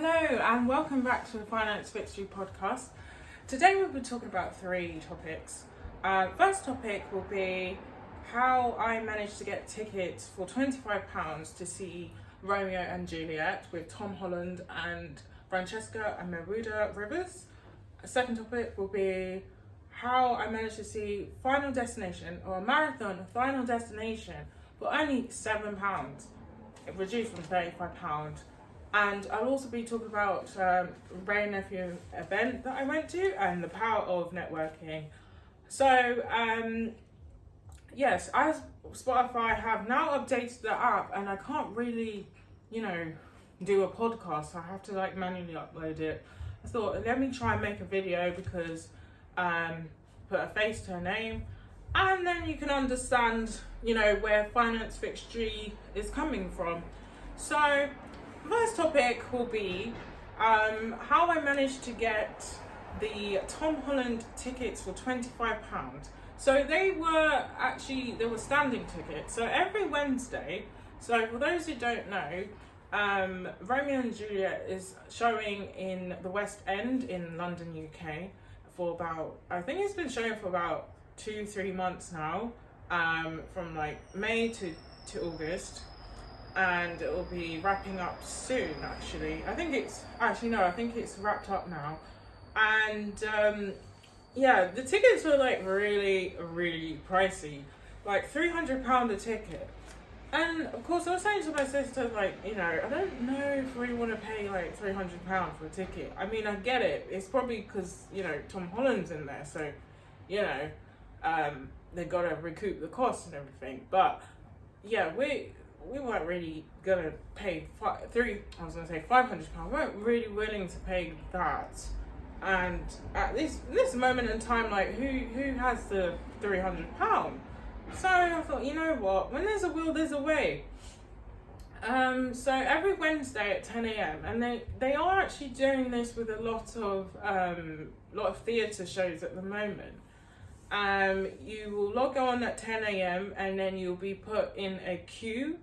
Hello and welcome back to the Finance Fixtory podcast. Today we'll be talking about 3 topics. First topic will be how I managed to get tickets for £25 to see Romeo and Juliet with Tom Holland and Francesca and Anewudah rivers. Second topic will be how I managed to see Final Destination or a marathon of Final Destination for only £7, reduced from £35. And I'll also be talking about Wray Nephew event that I went to and the power of networking. So, yes, as Spotify have now updated the app and I can't really, do a podcast. So I have to manually upload it. I thought, let me try and make a video because put a face to a name. And then you can understand, where Finance Fixtory is coming from. So, first topic will be how I managed to get the Tom Holland tickets for £25. So they were standing tickets. So every Wednesday, so for those who don't know, Romeo and Juliet is showing in the West End in London, UK for about, I think it's been showing for about 2-3 months now, from May to August. And it will be wrapping up soon, actually. I think it's wrapped up now. And the tickets were really, really pricey, £300 a ticket. And of course, I was saying to my sister, I don't know if we want to pay £300 for a ticket. I mean, I get it. It's probably because Tom Holland's in there, so they gotta recoup the costs and everything. But yeah, we weren't really gonna pay £500. We weren't really willing to pay that. And at this moment in time, who has the £300? So I thought, you know what? When there's a will, there's a way. So every Wednesday at 10 a.m. and they are actually doing this with a lot of theatre shows at the moment. You will log on at 10 a.m. and then you'll be put in a queue.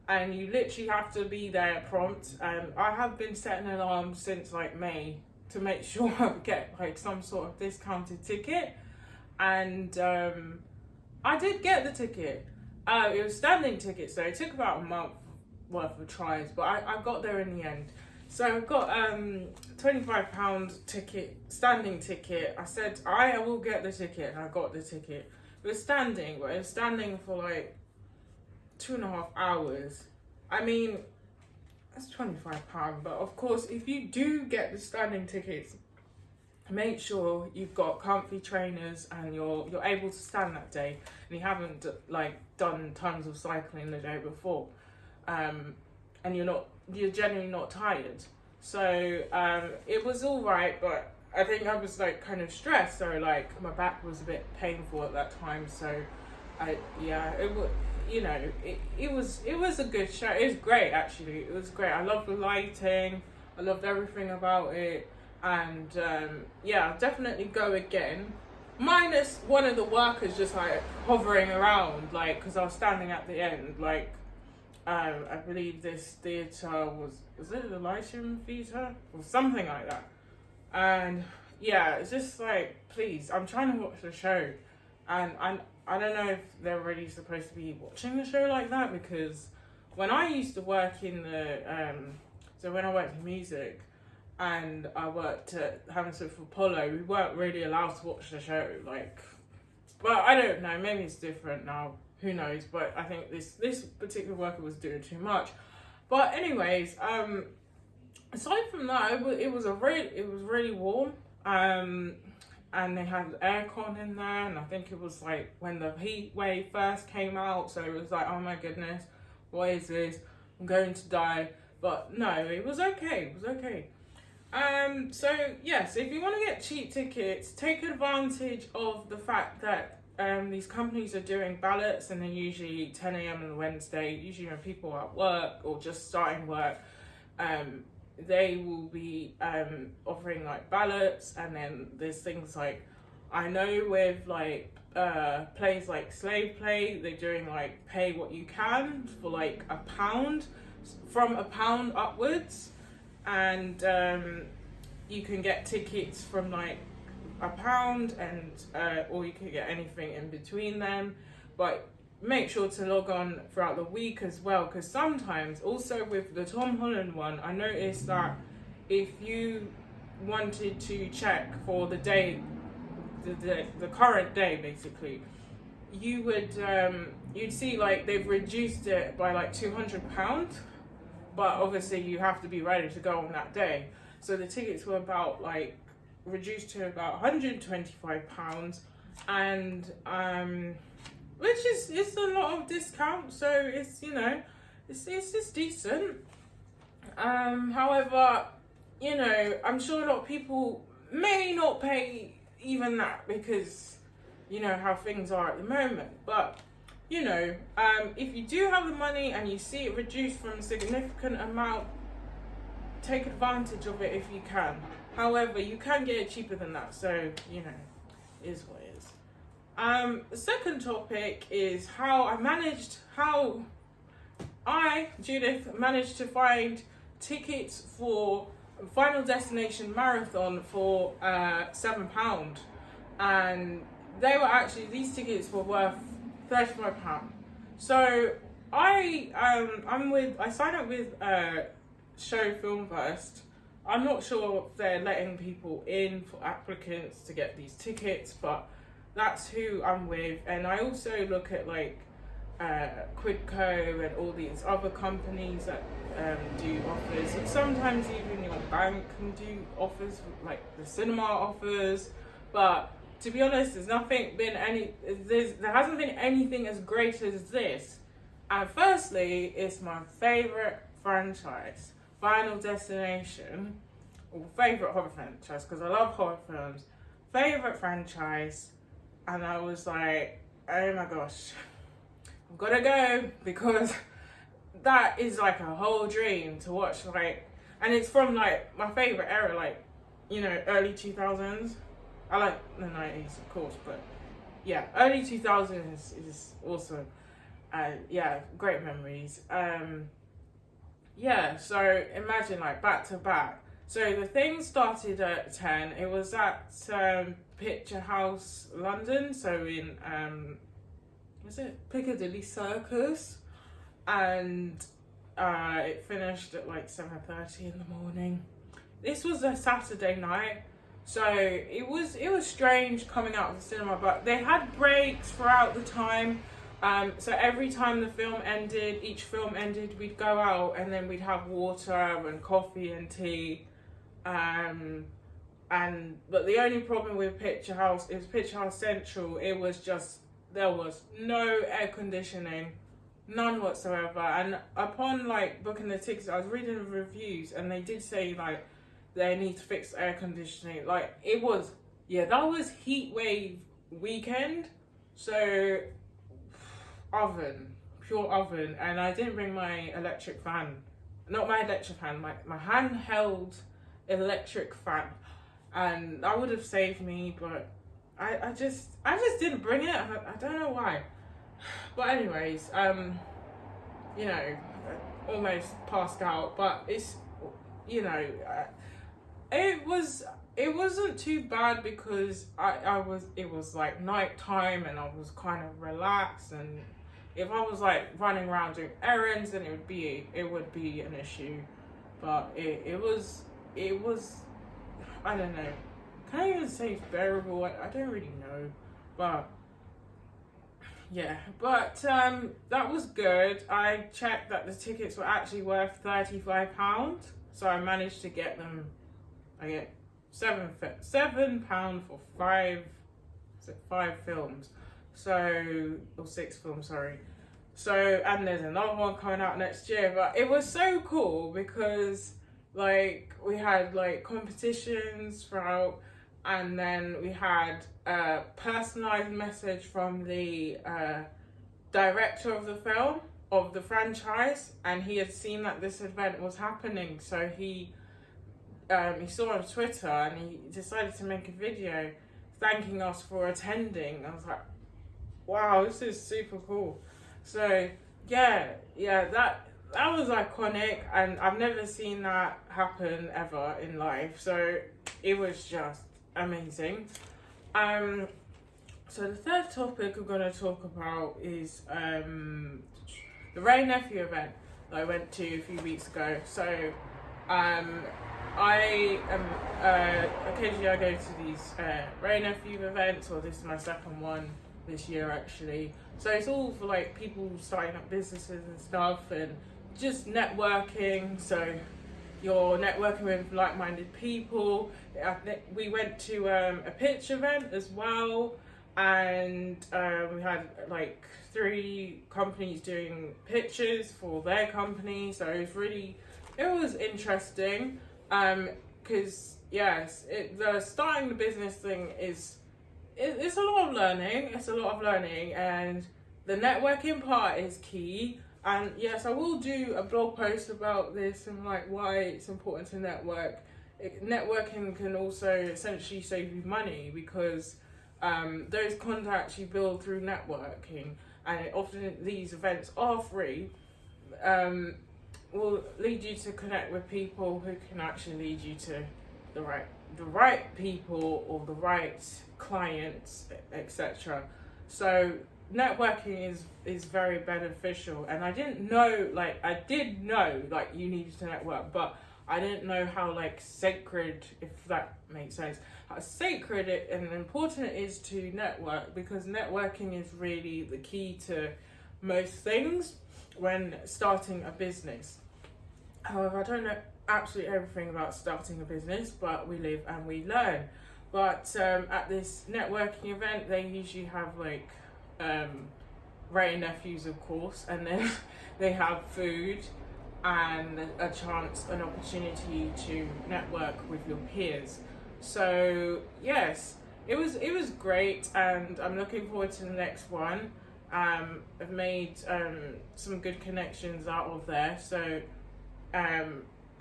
And you literally have to be there prompt. I have been setting alarms since May to make sure I get some sort of discounted ticket. And I did get the ticket. It was standing tickets, so it took about a month worth of tries, but I got there in the end. So I got £25 ticket, standing ticket. I said I will get the ticket, and I got the ticket. It was standing, but it was standing for 2.5 hours. I mean, that's £25. But of course, if you do get the standing tickets, make sure you've got comfy trainers and you're able to stand that day, and you haven't done tons of cycling the day before, and you're generally not tired. So it was all right, but I think I was kind of stressed. So my back was a bit painful at that time. So it was a good show. It was great, actually. It was great. I loved the lighting. I loved everything about it. And I'll definitely go again. Minus one of the workers just hovering around, because I was standing at the end. I believe this theatre was it the Lyceum Theatre or something like that. And it's just please, I'm trying to watch the show, and I don't know if they're really supposed to be watching the show like that, because when I used to work in when I worked in music and I worked at Hammersmith Apollo, we weren't really allowed to watch the show. But I don't know, maybe it's different now, who knows, but I think this particular worker was doing too much. But anyways, aside from that, it was really warm. And they had aircon in there, and I think it was when the heat wave first came out, so it was oh my goodness, what is this? I'm going to die. But no, it was okay. So yes, if you want to get cheap tickets, take advantage of the fact that these companies are doing ballots, and then usually 10 a.m. on a Wednesday, usually when people are at work or just starting work, they will be offering ballots. And then there's things I know with plays like Slave Play, they're doing pay what you can for £1, from £1 upwards. and you can get tickets from like £1 and or you can get anything in between them, but make sure to log on throughout the week as well, because sometimes also with the Tom Holland one, I noticed that if you wanted to check for the day, the current day basically, you would you'd see like they've reduced it by like £200, but obviously you have to be ready to go on that day. So the tickets were about like reduced to about £125, and which is, it's a lot of discount, so it's, you know, it's just decent. However, you know, I'm sure a lot of people may not pay even that because, you know, how things are at the moment. But, you know, if you do have the money and you see it reduced from a significant amount, take advantage of it if you can. However, you can get it cheaper than that, so, you know, it is what it is. The second topic is how I, Judith, managed to find tickets for Final Destination Marathon for £7, and they were actually, these tickets were worth £35. So I signed up with Show Film First. I'm not sure if they're letting people in for applicants to get these tickets, but that's who I'm with. And I also look at like Quidco and all these other companies that do offers, and sometimes even your bank can do offers, like the cinema offers. But to be honest, there hasn't been anything as great as this. And firstly, it's my favorite franchise, Final Destination, or favorite horror franchise, because I love horror films. Favorite franchise, and I was like, oh my gosh, I've got to go, because that is like a whole dream to watch. Like, and it's from like my favorite era, like, you know, early 2000s. I like the 90s, of course, but yeah, early 2000s is awesome. Yeah, great memories. Yeah, so imagine like back to back. So the thing started at 10. It was at Picture House London, so in was it Piccadilly Circus, and it finished at like 7:30 in the morning. This was a Saturday night, so it was strange coming out of the cinema, but they had breaks throughout the time. So every time the film ended, each film ended, we'd go out and then we'd have water and coffee and tea. But the only problem with Picture House, it was Picture House Central. It was just, there was no air conditioning, none whatsoever. And upon like booking the tickets, I was reading the reviews and they did say like they need to fix air conditioning. Like it was, yeah, that was heat wave weekend. So pure oven, and I didn't bring my electric fan. Not my electric fan, my handheld electric fan, and that would have saved me, but I just didn't bring it. I don't know why, but anyways, you know, almost passed out, but it's, you know, it wasn't too bad because it was like night time and I was kind of relaxed, and if I was like running around doing errands, then it would be an issue. But it was, I don't know, can I even say it's bearable? I don't really know, but yeah, but that was good. I checked that the tickets were actually worth £35, so I managed to get them. I get £7 for five films. So, or 6 films, sorry. So, and there's another one coming out next year, but it was so cool because like we had like competitions throughout, and then we had a personalized message from the director of the film, of the franchise, and he had seen that this event was happening, so he saw on Twitter and he decided to make a video thanking us for attending. I was like, wow, this is super cool. So yeah, that was iconic, and I've never seen that happen ever in life. So it was just amazing. So the third topic we're going to talk about is the Wray Nephew event that I went to a few weeks ago. So I am occasionally I go to these Wray Nephew events, or this is my second one this year actually. So it's all for like people starting up businesses and stuff, and just networking. So you're networking with like-minded people. We went to a pitch event as well, and we had like 3 companies doing pitches for their company. So it was interesting. Because yes, the starting the business thing it's a lot of learning. It's a lot of learning, and the networking part is key. And yes, I will do a blog post about this and like why it's important to network. Networking can also essentially save you money, because those contacts you build through networking, and often these events are free, will lead you to connect with people who can actually lead you to the right people or the right clients, etc. So networking is very beneficial, and I did know like you needed to network, but I didn't know how like sacred, if that makes sense, how sacred and important it is to network, because networking is really the key to most things when starting a business. However, I don't know absolutely everything about starting a business, but we live and we learn. But at this networking event, they usually have like Wray Nephews, of course, and then they have food and a chance, an opportunity to network with your peers. So yes, it was great, and I'm looking forward to the next one. I've made some good connections out of there, so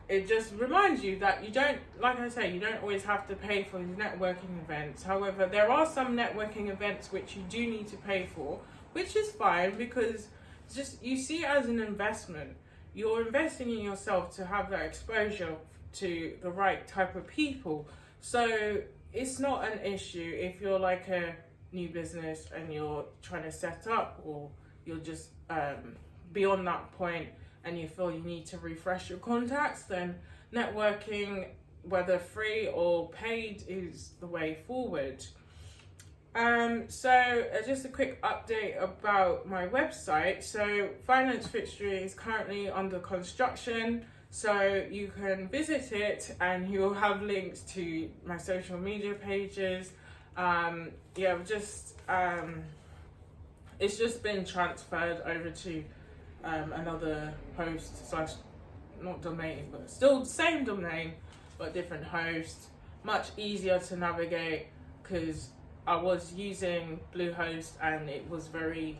it just reminds you that you don't, like I say, you don't always have to pay for these networking events. However, there are some networking events which you do need to pay for, which is fine, because just you see it as an investment. You're investing in yourself to have that exposure to the right type of people. So it's not an issue if you're like a new business and you're trying to set up, or you're just beyond that point and you feel you need to refresh your contacts, then networking, whether free or paid, is the way forward. So just a quick update about my website. So Finance Fixtory is currently under construction, so you can visit it and you'll have links to my social media pages. It's just been transferred over to another host slash, not domain, but still the same domain but different host. Much easier to navigate, because I was using Bluehost and it was very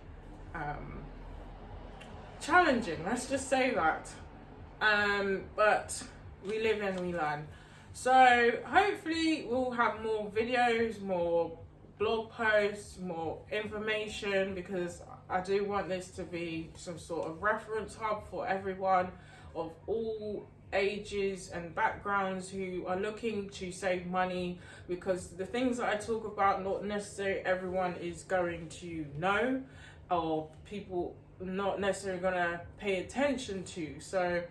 challenging, let's just say that. But we live and we learn. So hopefully we'll have more videos, more blog posts, more information, because I do want this to be some sort of reference hub for everyone of all ages and backgrounds who are looking to save money, because the things that I talk about, not necessarily everyone is going to know, or people not necessarily going to pay attention to. So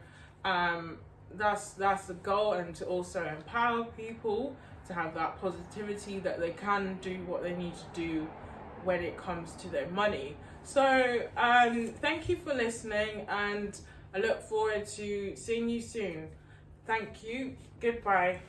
that's the goal, and to also empower people to have that positivity that they can do what they need to do when it comes to their money. So thank you for listening, and I look forward to seeing you soon. Thank you. Goodbye.